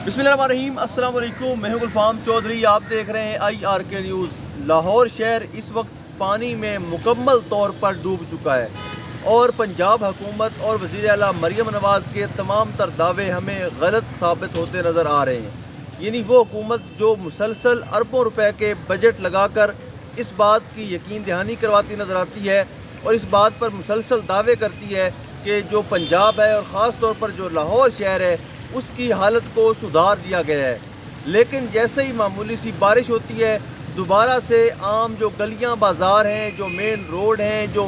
बिस्मिल्लाहिर्रहमानिर्रहीम, अस्सलाम वालेकुम। मैं हूं गुलफाम चौधरी। आप देख रहे हैं IRK न्यूज़। लाहौर शहर इस वक्त पानी में मुकम्मल तौर पर डूब चुका है और पंजाब हुकूमत और वज़ीर आला मरियम नवाज़ के तमाम तर दावे हमें गलत साबित होते नज़र आ रहे हैं। यानी वो हुकूमत जो मुसलसल अरबों रुपए के बजट लगाकर इस बात की यकीन दहानी करवाती नज़र आती है और इस बात पर मुसलसल दावे करती है कि जो पंजाब है और ख़ास तौर पर जो लाहौर शहर है उसकी हालत को सुधार दिया गया है, लेकिन जैसे ही मामूली सी बारिश होती है दोबारा से आम जो गलियां बाज़ार हैं, जो मेन रोड हैं, जो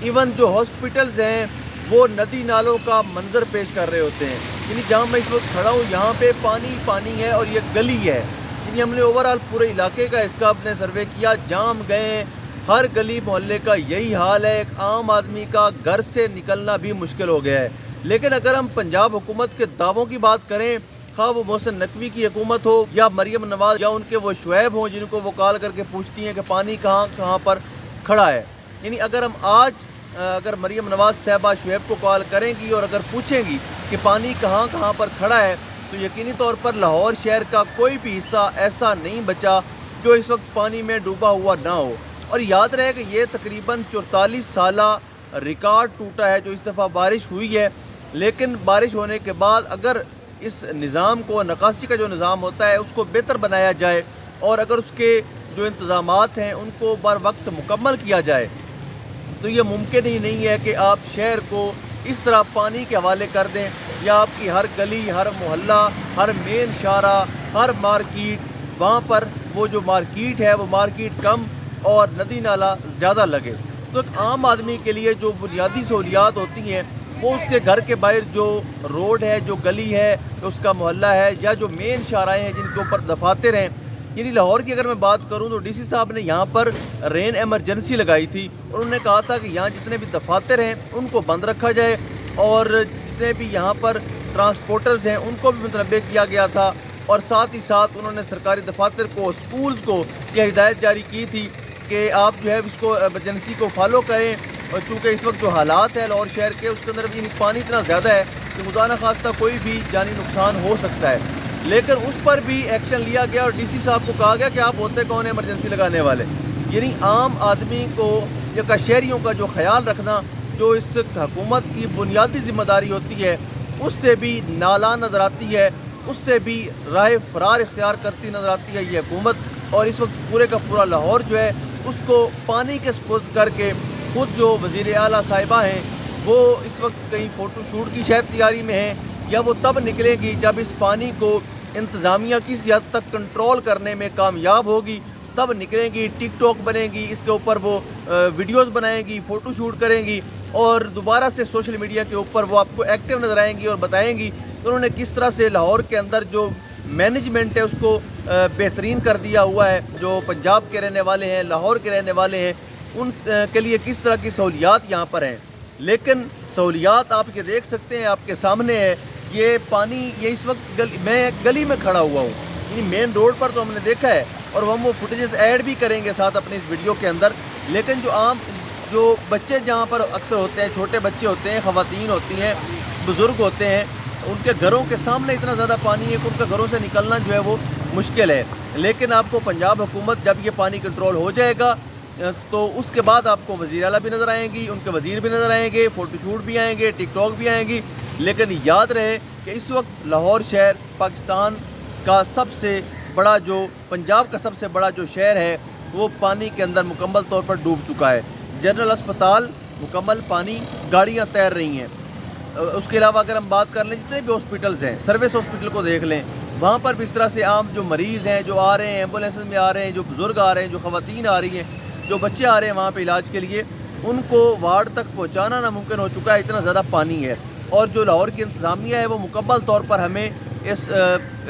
इवन जो हॉस्पिटल्स हैं, वो नदी नालों का मंजर पेश कर रहे होते हैं। यानी जहाँ मैं इस वक्त खड़ा हूँ यहाँ पे पानी पानी है और ये गली है। यानी हमने ओवरऑल पूरे इलाके का इसका अपने सर्वे किया, जहाँ हम गए हर गली मोहल्ले का यही हाल है। एक आम आदमी का घर से निकलना भी मुश्किल हो गया है। लेकिन अगर हम पंजाब हुकूमत के दावों की बात करें, खा वो मोहसिन नकवी की हुकूमत हो या मरियम नवाज़ या उनके वो शुएब हों जिनको वो कॉल करके पूछती हैं कि पानी कहाँ कहाँ पर खड़ा है। यानी अगर हम आज अगर मरियम नवाज़ साहबा शुएब को कॉल करेंगी और अगर पूछेंगी कि पानी कहाँ कहाँ पर खड़ा है, तो यकीनी तौर पर लाहौर शहर का कोई भी हिस्सा ऐसा नहीं बचा जो इस वक्त पानी में डूबा हुआ ना हो। और याद रहे कि ये तकरीबन 44 साला रिकॉर्ड टूटा है जो इस दफ़ा बारिश हुई है। लेकिन बारिश होने के बाद अगर इस निज़ाम को, नकासी का जो निज़ाम होता है, उसको बेहतर बनाया जाए और अगर उसके जो इंतज़ामात हैं उनको बर वक्त मुकम्मल किया जाए, तो ये मुमकिन ही नहीं है कि आप शहर को इस तरह पानी के हवाले कर दें या आपकी हर गली, हर मोहल्ला, हर मेन शारा, हर मार्केट, वहाँ पर वो जो मार्केट है वो मार्केट कम और नदी नाला ज़्यादा लगे। तो एक आम आदमी के लिए जो बुनियादी सहूलियात होती हैं वो उसके घर के बाहर जो रोड है, जो गली है, उसका मोहल्ला है या जो मेन शाराएँ हैं जिनके ऊपर दफातर हैं। यानी लाहौर की अगर मैं बात करूं तो DC साहब ने यहाँ पर रेन एमरजेंसी लगाई थी और उन्होंने कहा था कि यहाँ जितने भी दफातर हैं उनको बंद रखा जाए और जितने भी यहाँ पर ट्रांसपोर्टर्स हैं उनको भी मुतनब्बे किया गया था। और साथ ही साथ उन्होंने सरकारी दफातर को, स्कूल्स को यह हिदायत जारी की थी कि आप जो है इसको एमरजेंसी को फॉलो करें। और चूँकि इस वक्त जो हालात है लाहौर शहर के, उसके अंदर भी पानी इतना ज़्यादा है कि खुदा न खास्ता कोई भी जानी नुकसान हो सकता है, लेकिन उस पर भी एक्शन लिया गया और DC साहब को कहा गया कि आप होते कौन है इमरजेंसी लगाने वाले। यानी आम आदमी को या शहरियों का जो ख्याल रखना जो इस हुकूमत की बुनियादी जिम्मेदारी होती है उससे भी नाला नज़र आती है, उससे भी राह फरार इख्तियार करती नज़र आती है ये हुकूमत। और इस वक्त पूरे का पूरा लाहौर जो है उसको पानी के सपुर्द करके खुद जो वज़ीर आला साहिबा हैं वो इस वक्त कहीं फ़ोटो शूट की शायद तैयारी में हैं या वो तब निकलेगी जब इस पानी को इंतज़ामिया किसी हद तक कंट्रोल करने में कामयाब होगी, तब निकलेंगी, टिकटॉक बनेगी, इसके ऊपर वो वीडियोस बनाएंगी, फ़ोटो शूट करेंगी और दोबारा से सोशल मीडिया के ऊपर वो आपको एक्टिव नज़र आएंगी और बताएंगी कि उन्होंने किस तरह से लाहौर के अंदर जो मैनेजमेंट है उसको बेहतरीन कर दिया हुआ है। जो पंजाब के रहने वाले हैं, लाहौर के रहने वाले हैं, उन के लिए किस तरह की सहूलियात यहाँ पर हैं। लेकिन सहूलियात आप ये देख सकते हैं, आपके सामने है ये पानी। ये इस वक्त मैं गली में खड़ा हुआ हूँ, यानी मेन रोड पर तो हमने देखा है और हम वो फुटेजेस ऐड भी करेंगे साथ अपने इस वीडियो के अंदर। लेकिन जो आम जो बच्चे जहाँ पर अक्सर होते हैं, छोटे बच्चे होते हैं, ख़वातीन होती हैं, बुज़ुर्ग होते हैं, उनके घरों के सामने इतना ज़्यादा पानी है कि उनके घरों से निकलना जो है वो मुश्किल है। लेकिन आपको पंजाब हुकूमत जब ये पानी कंट्रोल हो जाएगा तो उसके बाद आपको वज़ीर आला भी नज़र आएंगी, उनके वज़ीर भी नज़र आएंगे, फ़ोटो शूट भी आएंगे, टिकटॉक भी आएंगी। लेकिन याद रहे कि इस वक्त लाहौर शहर पाकिस्तान का सबसे बड़ा, जो पंजाब का सबसे बड़ा जो शहर है वो पानी के अंदर मुकम्मल तौर पर डूब चुका है। जनरल अस्पताल मुकम्मल पानी, गाड़ियाँ तैर रही हैं। उसके अलावा अगर हम बात कर लें जितने भी हॉस्पिटल्स हैं, सर्विस हॉस्पिटल को देख लें, वहाँ पर भी इस तरह से आम जो मरीज़ हैं जो आ रहे हैं, एम्बुलेंस में आ रहे हैं, जो बुज़ुर्ग आ रहे हैं, जो ख़वातीन आ रही हैं, जो बच्चे आ रहे हैं वहाँ पे इलाज के लिए, उनको वार्ड तक पहुँचाना नामुमकिन हो चुका है, इतना ज़्यादा पानी है। और जो लाहौर की इंतज़ामिया है वो मुकम्मल तौर पर हमें इस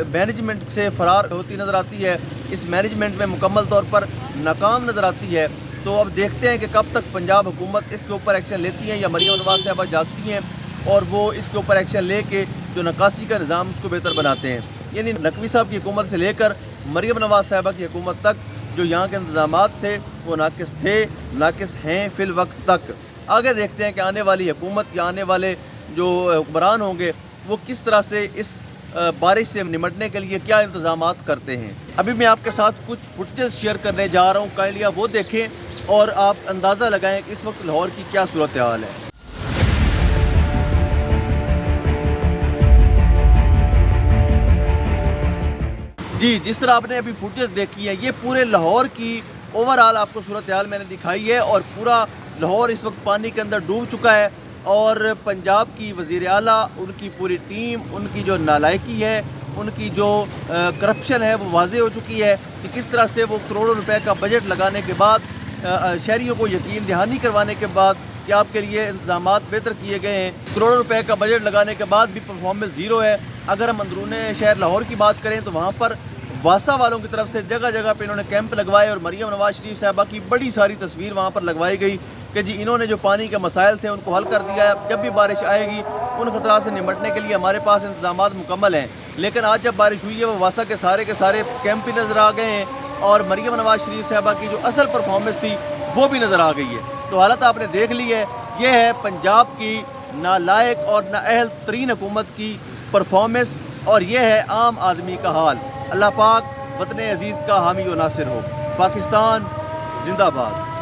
मैनेजमेंट से फ़रार होती नज़र आती है, इस मैनेजमेंट में मुकम्मल तौर पर नाकाम नज़र आती है। तो अब देखते हैं कि कब तक पंजाब हुकूमत इसके ऊपर एक्शन लेती है या मरियम नवाज़ साहबा जागती हैं और वो इसके ऊपर एक्शन ले के जो नकासी का निज़ाम उसको बेहतर बनाते हैं। यानी नकवी साहब की हुकूमत से लेकर मरियम नवाज़ साहबा की हुकूमत तक जो यहाँ के इंतज़ामात थे वो नाकिस थे, नाकिस हैं फ़िल वक्त तक। आगे देखते हैं कि आने वाली हुकूमत या आने वाले जो हुक्मरान होंगे वो किस तरह से इस बारिश से निमटने के लिए क्या इंतजामात करते हैं। अभी मैं आपके साथ कुछ फुटेज शेयर करने जा रहा हूँ, काइंडली आप वो देखें और आप अंदाज़ा लगाएं कि इस वक्त लाहौर की क्या सूरत हाल है। जी, जिस तरह आपने अभी फुटेज देखी है, ये पूरे लाहौर की ओवरऑल आपको सूरत हाल मैंने दिखाई है और पूरा लाहौर इस वक्त पानी के अंदर डूब चुका है। और पंजाब की वज़ीर आला, उनकी पूरी टीम, उनकी जो नालायकी है, उनकी जो करप्शन है वो वाज़े हो चुकी है कि किस तरह से वो करोड़ों रुपए का बजट लगाने के बाद, शहरियों को यकीन दहानी करवाने के बाद कि आपके लिए इंतजामात बेहतर किए गए हैं, करोड़ों रुपए का बजट लगाने के बाद भी परफॉर्मेंस ज़ीरो है। अगर हम अंदरूने शहर लाहौर की बात करें तो वहाँ पर वासा वालों की तरफ से जगह जगह पे इन्होंने कैंप लगवाए और मरियम नवाज शरीफ साहबा की बड़ी सारी तस्वीर वहाँ पर लगवाई गई कि जी इन्होंने जो पानी के मसाइल थे उनको हल कर दिया है। जब भी बारिश आएगी उन खतरा से निमटने के लिए हमारे पास इंतजामात मुकम्मल हैं। लेकिन आज जब बारिश हुई है वो वासा के सारे कैंप भी नज़र आ गए हैं और मरियम नवाज शरीफ साहबा की जो असल परफॉर्मेंस थी वो भी नज़र आ गई है। तो हालत आपने देख ली है, ये है पंजाब की नालायक और नाअहल तरीन हुकूमत की परफॉर्मेंस और ये है आम आदमी का हाल। अल्लाह पाक वतन अजीज़ का हामी व नासिर हो। पाकिस्तान जिंदाबाद।